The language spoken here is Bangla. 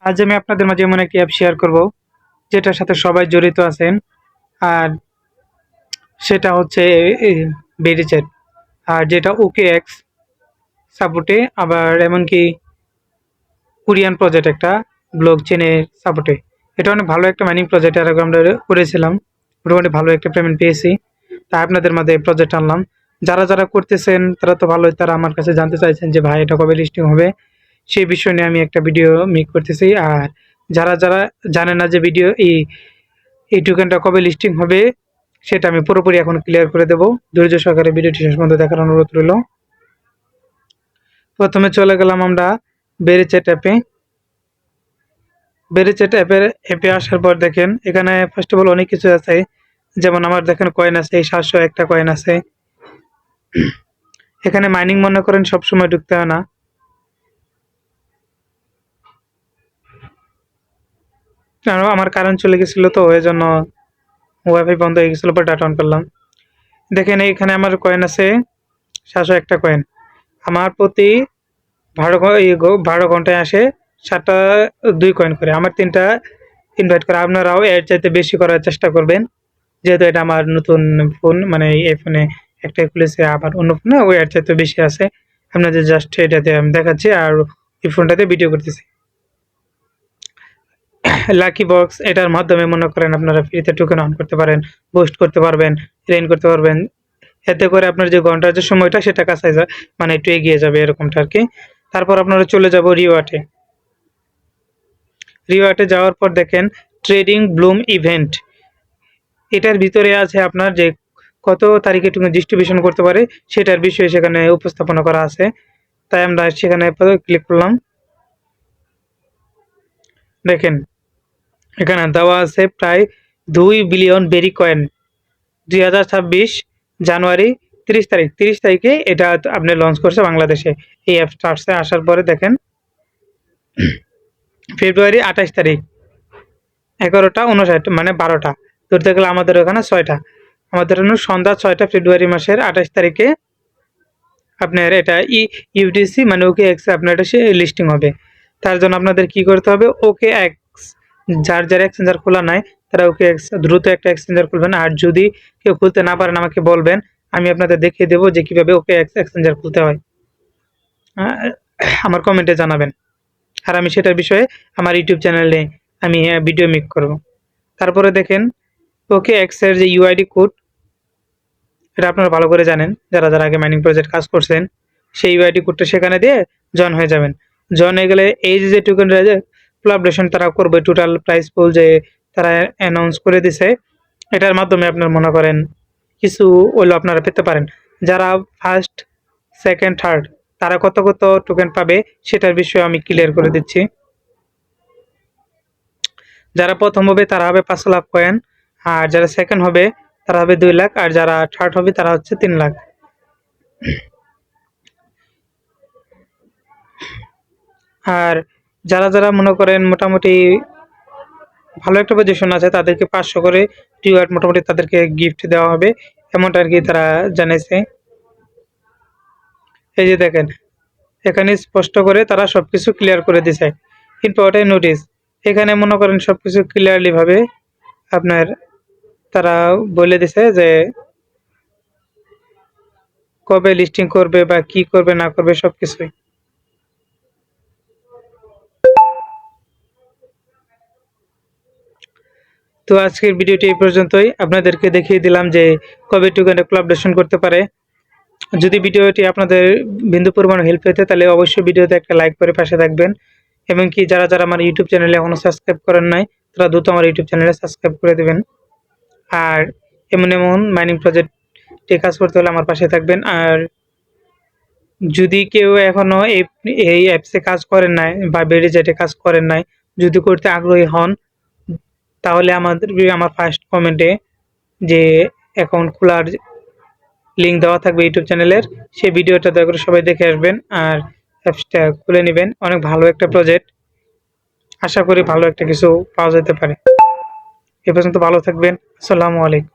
আজ আমি আপনাদের মাঝে এমন একটি অ্যাপ শেয়ার করব যেটার সাথে সবাই জড়িত আছেন, আর সেটা হচ্ছে ভেরিচ্যাট, আর যেটা OKX সাপোর্টে, আবার এমনকি কোরিয়ান প্রজেক্ট একটা ব্লক চেনের সাপোর্টে। এটা অনেক ভালো একটা মাইনিং প্রজেক্ট, এর আগে আমরা করেছিলাম, মোটামুটি ভালো একটা পেমেন্ট পেয়েছি। তাই আপনাদের মাঝে প্রজেক্ট আনলাম। যারা যারা করতেছেন তারা তো ভালোই, তারা আমার কাছে জানতে চাইছেন যে ভাই এটা কবে লিস্টিং হবে, সেই বিষয় নিয়ে আমি একটা ভিডিও মেক করতেছি। আর যারা যারা জানে না যে ভিডিও এই টোকেনটা কবে লিস্টিং হবে, সেটা আমি পুরোপুরি এখন ক্লিয়ার করে দেব। ধৈর্য সহকারে ভিডিওটি শেষ পর্যন্ত দেখার অনুরোধ রইল। প্রথমে চলে গেলাম আমরা ভেরিচ্যাট অ্যাপে। ভেরিচ্যাট অ্যাপে আসার পর দেখেন এখানে ফার্স্ট অফ অল অনেক কিছু আছে, যেমন আমার দেখেন কয়েন আছে, এই 701টা কয়েন আছে। এখানে মাইনিং মনে করেন সবসময় ঢুকতে হয় না, কারণ আমার কারেন্ট চলে গেছিল, তো ওই জন্য ওয়াইফাই বন্ধ হয়ে গেছিল, পর ডাটা অন করলাম। দেখেন এখানে আমার কয়েন আছে 701টা কয়েন। আমার প্রতি 12 ঘন্টায় আসে 7টা 2 কয়েন করে। আমার 3টা ইনভাইট করে, আপনারাও এর চাইতে বেশি করার চেষ্টা করবেন, যেহেতু এটা আমার নতুন ফোন, মানে এই ফোনে একটাই খুলেছে, আবার অন্য ফোনে ওই এর চাইতে বেশি আছে। আপনাদের জাস্ট এটাতে আমি দেখাচ্ছি, আর এই ফোনটাতে ভিডিও করতেছি। লাকি বক্স, এটার মাধ্যমে মনে করেন আপনারা ফ্রিতে টোকেন অন করতে পারেন, বুস্ট করতে পারবেন, ট্রেন করতে পারবেন। এতে করে আপনার যে ঘন্টার যে সময়টা সেটা কাছে যায়, মানে একটু এগিয়ে যাবে এরকমটা আর কি। তারপর আপনারা চলে যাব রিওয়ার্ডে। রিওয়ার্ডে যাওয়ার পর দেখেন ট্রেডিং ব্লুম ইভেন্ট, এটার ভিতরে আছে আপনার যে কত তারিখে টোকেন ডিস্ট্রিবিউশন করতে পারে সেটার বিষয়ে সেখানে উপস্থাপনা করা আছে। তাই আমরা সেখানে ক্লিক করলাম। দেখেন এখানে দেওয়া আছে প্রায় 2 বিলিয়ন বেরি কয়েন 2026 জানুয়ারি 30 তারিখে এটা আপনি লঞ্চ করছে বাংলাদেশে। এই অ্যাপ স্টার্টসে আসার পরে দেখেন ফেব্রুয়ারি 28 তারিখ 11:59, মানে 12টা ধরতে গেলে, আমাদের ওখানে 6টা, আমাদের সন্ধ্যা 6টা ফেব্রুয়ারি মাসের 28 তারিখে আপনার এটা ইউটিসি মানে OKX আপনার এটা লিস্টিং হবে। তার জন্য আপনাদের কি করতে হবে, OKX যার এক্সচেঞ্জার খোলা নাই তারা OKX দ্রুত একটা এক্সচেঞ্জার খুলবেন। আর যদি কেউ খুলতে না পারেন আমাকে বলবেন, আমি আপনাদের দেখিয়ে দেবো যে কিভাবে OKX এক্সচেঞ্জার খুলতে হয়, আমার কমেন্টে জানাবেন। আর আমি সেটার বিষয়ে আমার ইউটিউব চ্যানেলে আমি ভিডিও মেক করব। তারপরে দেখেন OKX এর যে ইউআইডি কোড, এটা আপনারা ভালো করে জানেন, যারা যারা আগে মাইনিং প্রজেক্ট কাজ করছেন, সেই ইউআইডি কোডটা সেখানে দিয়ে জয়েন হয়ে যাবেন। জয়েন হয়ে গেলে এই যে টোকেন কোলাবরেশন তারা করবে, টোটাল প্রাইস পুল যে তারা অ্যানাউন্স করে দিছে, এটার মাধ্যমে আপনার মনে করেন কিছু ওইলো আপনারা পেতে পারেন। যারা ফার্স্ট সেকেন্ড থার্ড তারা কত কত টোকেন পাবে সেটার বিষয়ে আমি ক্লিয়ার করে দিচ্ছি। যারা প্রথম হবে তারা হবে 5 লাখ কয়েন, আর যারা সেকেন্ড হবে তারা হবে 2 লাখ, আর যারা থার্ড হবে তারা হচ্ছে 3 লাখ। আর যারা যারা মনে করেন মোটামুটি ভালো একটা পজিশন আছে তাদেরকে 500 করে রিওয়ার্ড মোটামুটি তাদেরকে গিফট দেওয়া হবে, এমনটা আর কি তারা জানাইছে। এই যে দেখেন এখানে স্পষ্ট করে তারা সবকিছু ক্লিয়ার করে দিছে। ইম্পর্টেন্ট নোটিস, এখানে মনে করেন সবকিছু ক্লিয়ারলি ভাবে আপনার তারা বলে দিছে যে কবে লিস্টিং করবে বা কি করবে না করবে সবকিছুই। তো আজকের ভিডিওটি এই পর্যন্তই, আপনাদেরকে দেখিয়ে দিলাম যে কবে টোকেন কোলাবরেশন করতে পারে। যদি ভিডিওটি আপনাদের বিন্দু পরিমাণ হেল্প পেতে তাহলে অবশ্যই ভিডিওতে একটা লাইক করে পাশে থাকবেন, এবং কি যারা যারা আমার ইউটিউব চ্যানেলে এখনও সাবস্ক্রাইব করেন নাই তারা দ্রুত আমার ইউটিউব চ্যানেলে সাবস্ক্রাইব করে দেবেন। আর এমন মাইনিং প্রজেক্টে কাজ করতে হলে আমার পাশে থাকবেন। আর যদি কেউ এখনও এই অ্যাপসে কাজ করেন নাই বা ভেরিচ্যাটে কাজ করেন নাই, যদি করতে আগ্রহী হন, তাহলে আমার ফার্স্ট কমেন্টে যে অ্যাকাউন্ট খোলার লিঙ্ক দেওয়া থাকবে ইউটিউব চ্যানেলের, সেই ভিডিওটা দয়া করে সবাই দেখে আসবেন আর অ্যাপসটা খুলে নেবেন। অনেক ভালো একটা প্রজেক্ট, আশা করি ভালো একটা কিছু পাওয়া যেতে পারে। এ পর্যন্ত ভালো থাকবেন। আসসালামু আলাইকুম।